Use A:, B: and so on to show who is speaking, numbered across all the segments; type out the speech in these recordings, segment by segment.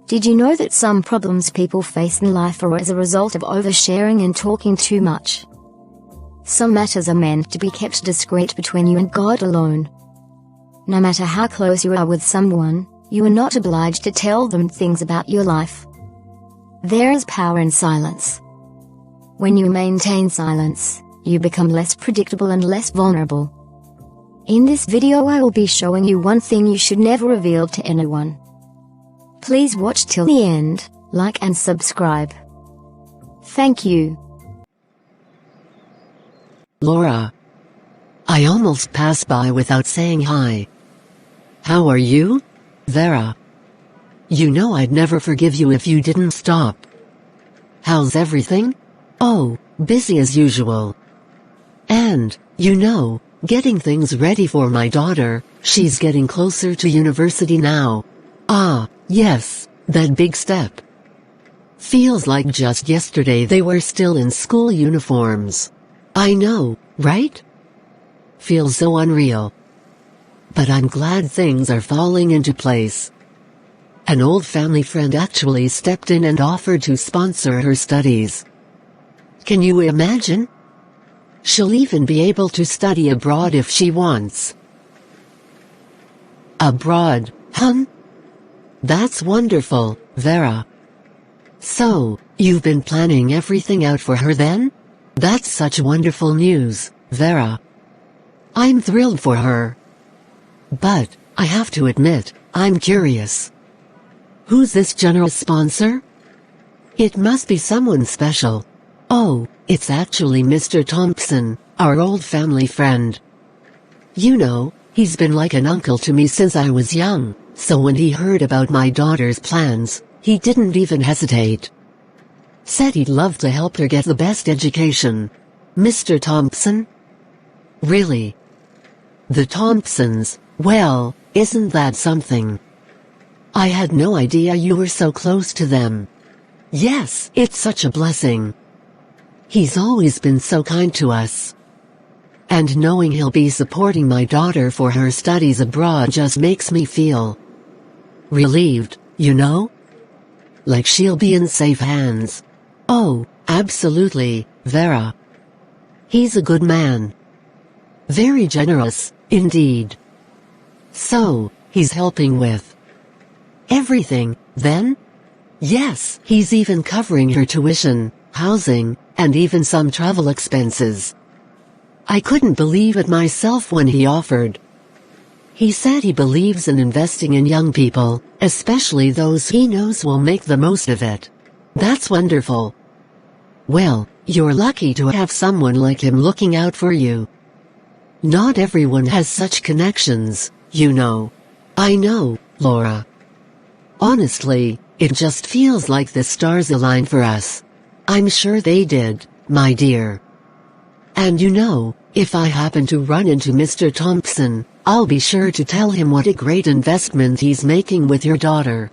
A: Did you know that some problems people face in life are as a result of oversharing and talking too much? Some matters are meant to be kept discreet between you and God alone. No matter how close you are with someone, you are not obliged to tell them things about your life. There is power in silence. When you maintain silence, you become less predictable and less vulnerable. In this video I will be showing you one thing you should never reveal to anyone. Please watch till the end, like and subscribe. Thank you.
B: Laura. I almost passed by without saying hi. How are you? Vera. You know I'd never forgive you if you didn't stop. How's everything? Oh, busy as usual. And, you know, getting things ready for my daughter. She's getting closer to university now. Ah, yes, that big step. Feels like just yesterday they were still in school uniforms. I know, right? Feels so unreal. But I'm glad things are falling into place. An old family friend actually stepped in and offered to sponsor her studies. Can you imagine? She'll even be able to study abroad if she wants. Abroad, huh? That's wonderful, Vera. So, you've been planning everything out for her then? That's such wonderful news, Vera. I'm thrilled for her. But, I have to admit, I'm curious. Who's this generous sponsor? It must be someone special. Oh, it's actually Mr. Thompson, our old family friend. You know, he's been like an uncle to me since I was young, so when he heard about my daughter's plans, he didn't even hesitate. Said he'd love to help her get the best education. Mr. Thompson? Really? The Thompsons, well, isn't that something? I had no idea you were so close to them. Yes, it's such a blessing. He's always been so kind to us. And knowing he'll be supporting my daughter for her studies abroad just makes me feel relieved, you know? Like she'll be in safe hands. Oh, absolutely, Vera. He's a good man. Very generous, indeed. So, he's helping with everything, then? Yes, he's even covering her tuition, housing, and even some travel expenses. I couldn't believe it myself when he offered. He said he believes in investing in young people, especially those he knows will make the most of it. That's wonderful. Well, you're lucky to have someone like him looking out for you. Not everyone has such connections, you know. I know, Laura. Honestly, it just feels like the stars aligned for us. I'm sure they did, my dear. And you know, if I happen to run into Mr. Thompson, I'll be sure to tell him what a great investment he's making with your daughter.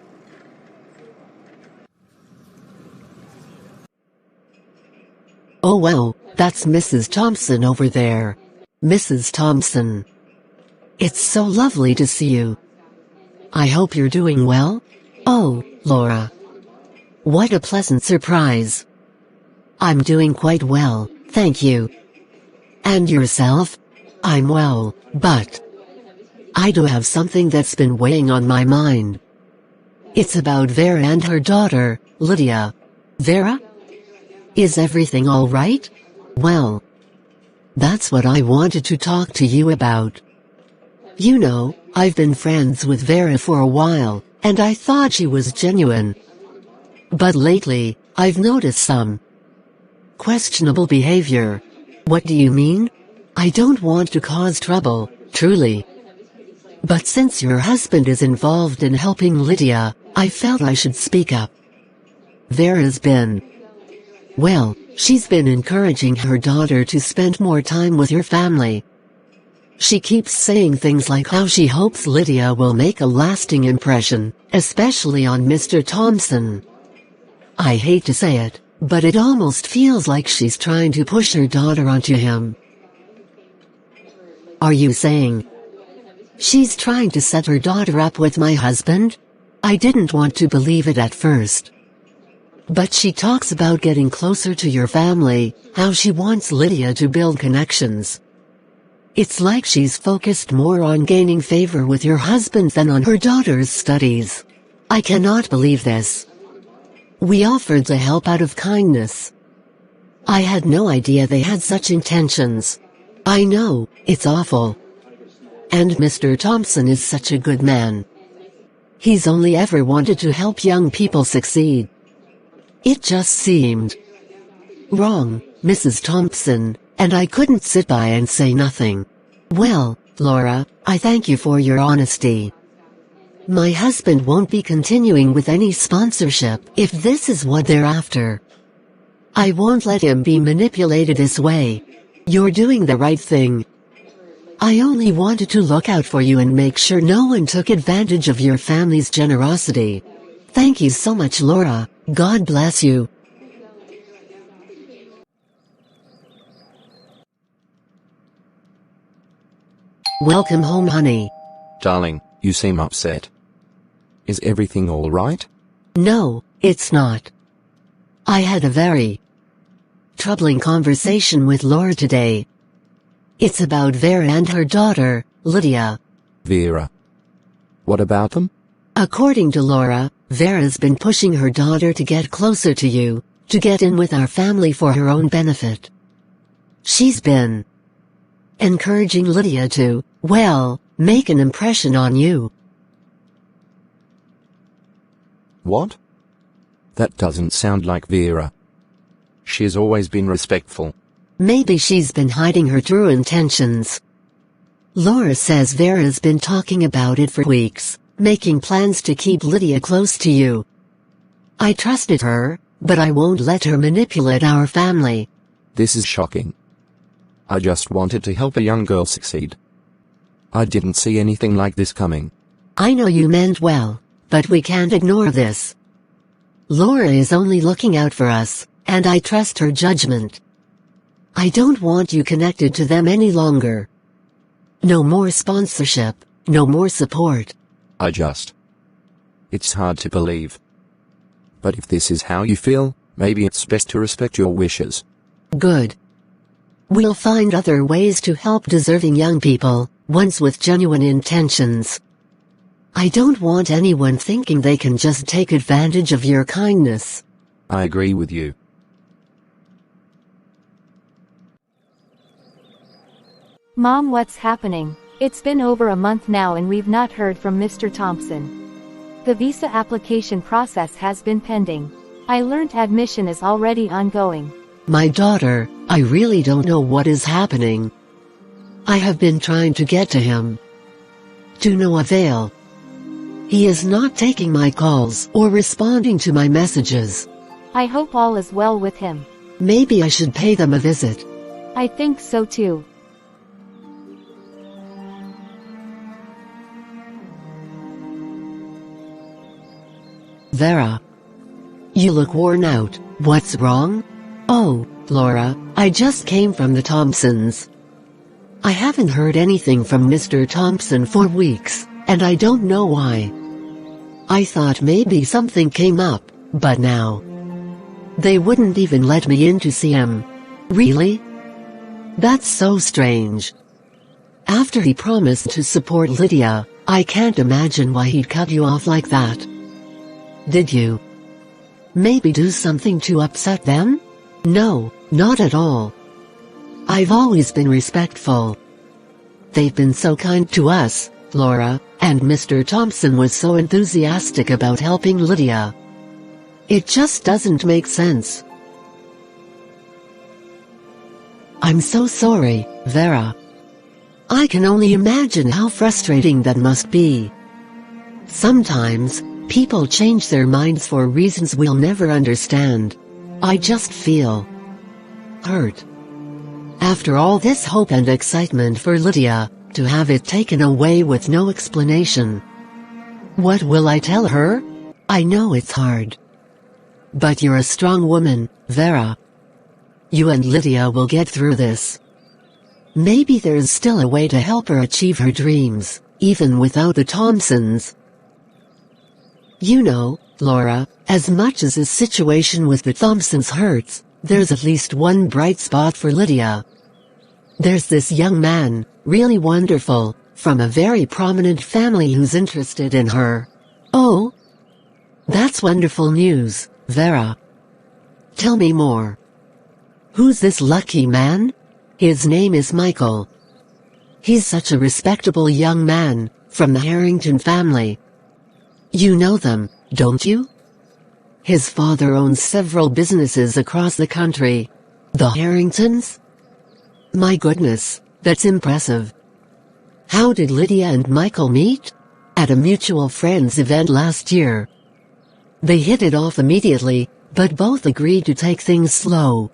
B: Oh wow, that's Mrs. Thompson over there. Mrs. Thompson. It's so lovely to see you. I hope you're doing well? Oh, Laura. What a pleasant surprise. I'm doing quite well, thank you. And yourself? I'm well, but I do have something that's been weighing on my mind. It's about Vera and her daughter, Lydia. Vera? Is everything all right? Well, that's what I wanted to talk to you about. You know, I've been friends with Vera for a while, and I thought she was genuine. But lately, I've noticed some questionable behavior. What do you mean? I don't want to cause trouble, truly. But since your husband is involved in helping Lydia, I felt I should speak up. Vera's been, well, she's been encouraging her daughter to spend more time with your family. She keeps saying things like how she hopes Lydia will make a lasting impression, especially on Mr. Thompson. I hate to say it, but it almost feels like she's trying to push her daughter onto him. Are you saying she's trying to set her daughter up with my husband? I didn't want to believe it at first. But she talks about getting closer to your family, how she wants Lydia to build connections. It's like she's focused more on gaining favor with your husband than on her daughter's studies. I cannot believe this. We offered to help out of kindness. I had no idea they had such intentions. I know, it's awful. And Mr. Thompson is such a good man. He's only ever wanted to help young people succeed. It just seemed wrong, Mrs. Thompson, and I couldn't sit by and say nothing. Well, Laura, I thank you for your honesty. My husband won't be continuing with any sponsorship if this is what they're after. I won't let him be manipulated this way. You're doing the right thing. I only wanted to look out for you and make sure no one took advantage of your family's generosity. Thank you so much, Laura. God bless you. Welcome home, honey.
C: Darling, you seem upset. Is everything all right?
B: No, it's not. I had a very troubling conversation with Laura today. It's about Vera and her daughter, Lydia.
C: Vera. What about them?
B: According to Laura, Vera's been pushing her daughter to get closer to you, to get in with our family for her own benefit. She's been encouraging Lydia to, well, make an impression on you.
C: What? That doesn't sound like Vera. She's always been respectful.
B: Maybe she's been hiding her true intentions. Laura says Vera's been talking about it for weeks, making plans to keep Lydia close to you. I trusted her, but I won't let her manipulate our family.
C: This is shocking. I just wanted to help a young girl succeed. I didn't see anything like this coming.
B: I know you meant well, but we can't ignore this. Laura is only looking out for us, and I trust her judgment. I don't want you connected to them any longer. No more sponsorship, no more support.
C: It's hard to believe. But if this is how you feel, maybe it's best to respect your wishes.
B: Good. We'll find other ways to help deserving young people, ones with genuine intentions. I don't want anyone thinking they can just take advantage of your kindness.
C: I agree with you.
D: Mom, what's happening? It's been over a month now and we've not heard from Mr. Thompson. The visa application process has been pending. I learned admission is already ongoing.
B: My daughter, I really don't know what is happening. I have been trying to get to him. To no avail. He is not taking my calls or responding to my messages.
D: I hope all is well with him.
B: Maybe I should pay them a visit.
D: I think so too.
B: Vera. You look worn out. What's wrong? Oh, Laura, I just came from the Thompsons. I haven't heard anything from Mr. Thompson for weeks, and I don't know why. I thought maybe something came up, but now they wouldn't even let me in to see him. Really? That's so strange. After he promised to support Lydia, I can't imagine why he'd cut you off like that. Did you maybe do something to upset them? No, not at all. I've always been respectful. They've been so kind to us, Laura, and Mr. Thompson was so enthusiastic about helping Lydia. It just doesn't make sense. I'm so sorry, Vera. I can only imagine how frustrating that must be. Sometimes, people change their minds for reasons we'll never understand. I just feel hurt. After all this hope and excitement for Lydia, to have it taken away with no explanation. What will I tell her? I know it's hard. But you're a strong woman, Vera. You and Lydia will get through this. Maybe there's still a way to help her achieve her dreams, even without the Thompsons. You know, Laura, as much as his situation with the Thompsons hurts, there's at least one bright spot for Lydia. There's this young man, really wonderful, from a very prominent family who's interested in her. Oh? That's wonderful news, Vera. Tell me more. Who's this lucky man? His name is Michael. He's such a respectable young man, from the Harrington family. You know them, don't you? His father owns several businesses across the country. The Harringtons? My goodness, that's impressive. How did Lydia and Michael meet? At a mutual friends event last year. They hit it off immediately, but both agreed to take things slow.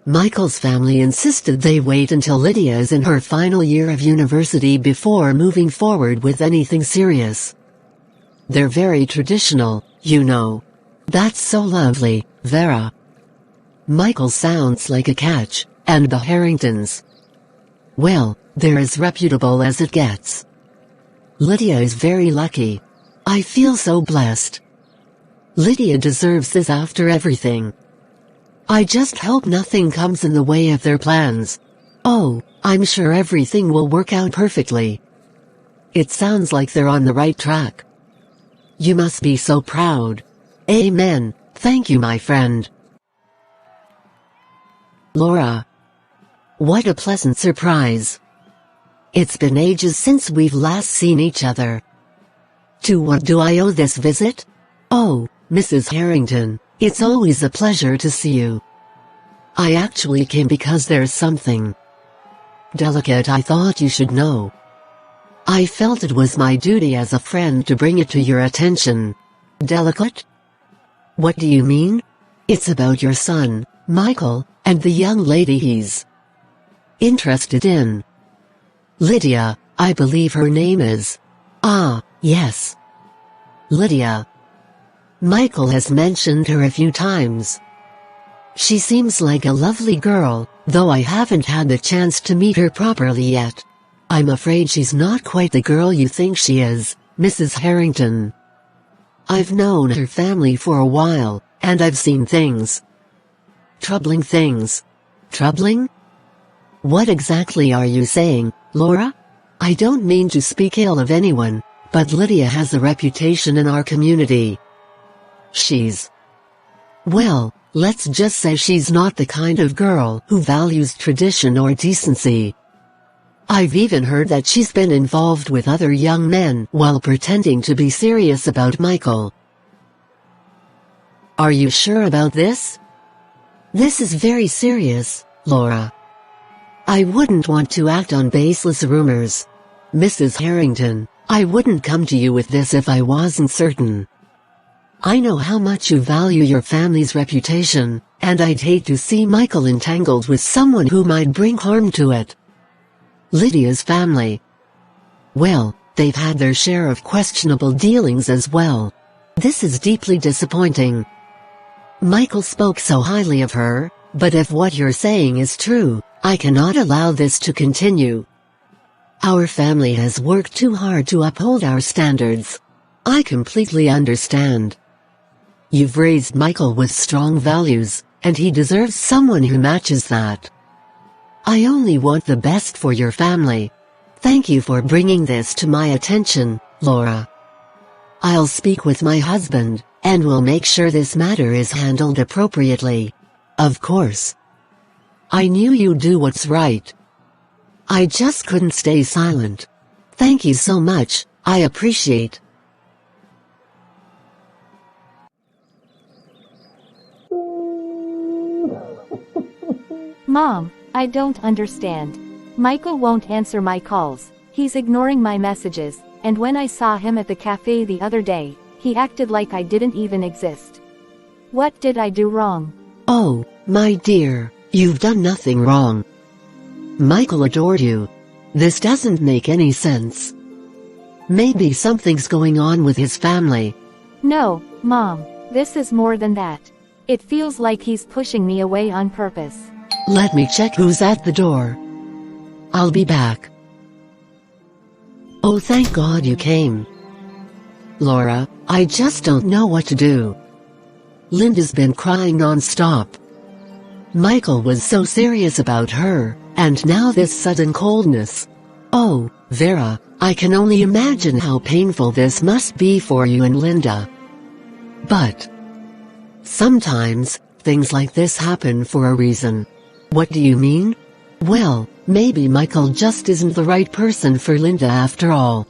B: Michael's family insisted they wait until Lydia is in her final year of university before moving forward with anything serious. They're very traditional, you know. That's so lovely, Vera. Michael sounds like a catch, and the Harringtons. Well, they're as reputable as it gets. Lydia is very lucky. I feel so blessed. Lydia deserves this after everything. I just hope nothing comes in the way of their plans. Oh, I'm sure everything will work out perfectly. It sounds like they're on the right track. You must be so proud. Amen. Thank you, my friend. Laura. What a pleasant surprise. It's been ages since we've last seen each other. To what do I owe this visit? Oh, Mrs. Harrington, it's always a pleasure to see you. I actually came because there's something delicate I thought you should know. I felt it was my duty as a friend to bring it to your attention. Delicate? What do you mean? It's about your son, Michael, and the young lady he's interested in. Lydia, I believe her name is. Ah, yes. Lydia. Michael has mentioned her a few times. She seems like a lovely girl, though I haven't had the chance to meet her properly yet. I'm afraid she's not quite the girl you think she is, Mrs. Harrington. I've known her family for a while, and I've seen things. Troubling things. Troubling? What exactly are you saying, Laura? I don't mean to speak ill of anyone, but Lydia has a reputation in our community. She's... well, let's just say she's not the kind of girl who values tradition or decency. I've even heard that she's been involved with other young men while pretending to be serious about Michael. Are you sure about this? This is very serious, Laura. I wouldn't want to act on baseless rumors. Mrs. Harrington, I wouldn't come to you with this if I wasn't certain. I know how much you value your family's reputation, and I'd hate to see Michael entangled with someone who might bring harm to it. Lydia's family. Well, they've had their share of questionable dealings as well. This is deeply disappointing. Michael spoke so highly of her, but if what you're saying is true, I cannot allow this to continue. Our family has worked too hard to uphold our standards. I completely understand. You've raised Michael with strong values, and he deserves someone who matches that. I only want the best for your family. Thank you for bringing this to my attention, Laura. I'll speak with my husband, and we'll make sure this matter is handled appropriately. Of course. I knew you'd do what's right. I just couldn't stay silent. Thank you so much, I appreciate.
D: Mom, I don't understand. Michael won't answer my calls, he's ignoring my messages, and when I saw him at the cafe the other day, he acted like I didn't even exist. What did I do wrong?
B: Oh, my dear, you've done nothing wrong. Michael adored you. This doesn't make any sense. Maybe something's going on with his family.
D: No, Mom, this is more than that. It feels like he's pushing me away on purpose.
B: Let me check who's at the door. I'll be back. Oh, thank God you came. Laura, I just don't know what to do. Linda's been crying non-stop. Michael was so serious about her, and now this sudden coldness. Oh, Vera, I can only imagine how painful this must be for you and Linda. But sometimes, things like this happen for a reason. What do you mean? Well, maybe Michael just isn't the right person for Linda after all.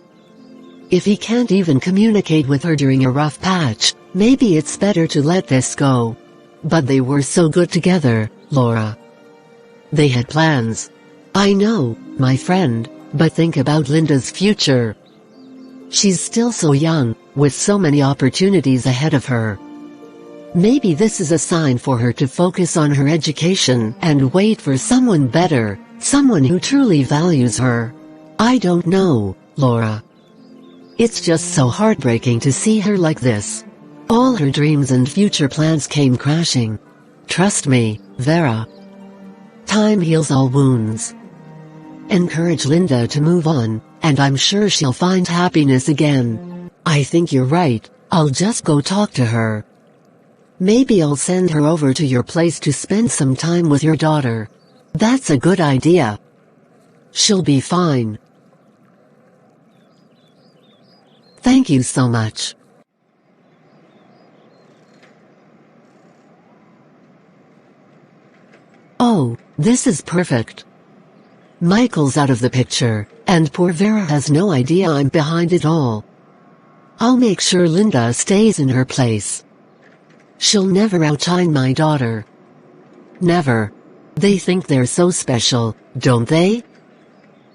B: If he can't even communicate with her during a rough patch, maybe it's better to let this go. But they were so good together, Laura. They had plans. I know, my friend, but think about Linda's future. She's still so young, with so many opportunities ahead of her. Maybe this is a sign for her to focus on her education and wait for someone better, someone who truly values her. I don't know, Laura. It's just so heartbreaking to see her like this. All her dreams and future plans came crashing. Trust me, Vera. Time heals all wounds. Encourage Linda to move on, and I'm sure she'll find happiness again. I think you're right, I'll just go talk to her. Maybe I'll send her over to your place to spend some time with your daughter. That's a good idea. She'll be fine. Thank you so much. Oh, this is perfect. Michael's out of the picture, and poor Vera has no idea I'm behind it all. I'll make sure Linda stays in her place. She'll never outshine my daughter. Never. They think they're so special, don't they?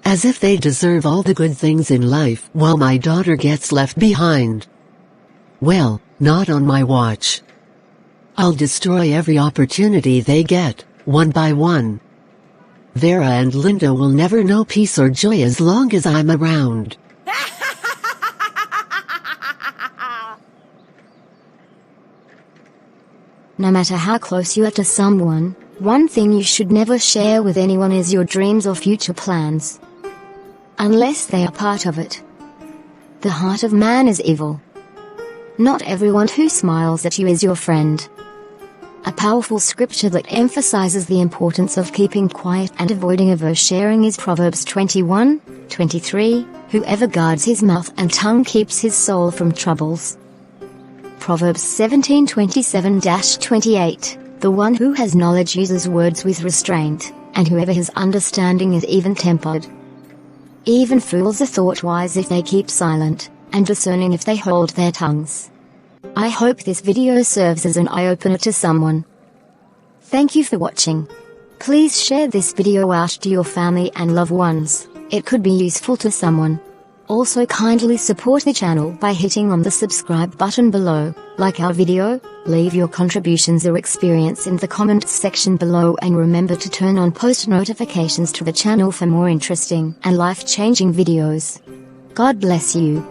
B: As if they deserve all the good things in life while my daughter gets left behind. Well, not on my watch. I'll destroy every opportunity they get, one by one. Vera and Linda will never know peace or joy as long as I'm around.
A: No matter how close you are to someone, one thing you should never share with anyone is your dreams or future plans. Unless they are part of it. The heart of man is evil. Not everyone who smiles at you is your friend. A powerful scripture that emphasizes the importance of keeping quiet and avoiding oversharing is Proverbs 21:23, whoever guards his mouth and tongue keeps his soul from troubles. Proverbs 17:27-28, the one who has knowledge uses words with restraint, and whoever has understanding is even-tempered. Even fools are thought wise if they keep silent, and discerning if they hold their tongues. I hope this video serves as an eye-opener to someone. Thank you for watching. Please share this video out to your family and loved ones, it could be useful to someone. Also kindly support the channel by hitting on the subscribe button below, like our video, leave your contributions or experience in the comments section below, and remember to turn on post notifications to the channel for more interesting and life-changing videos. God bless you.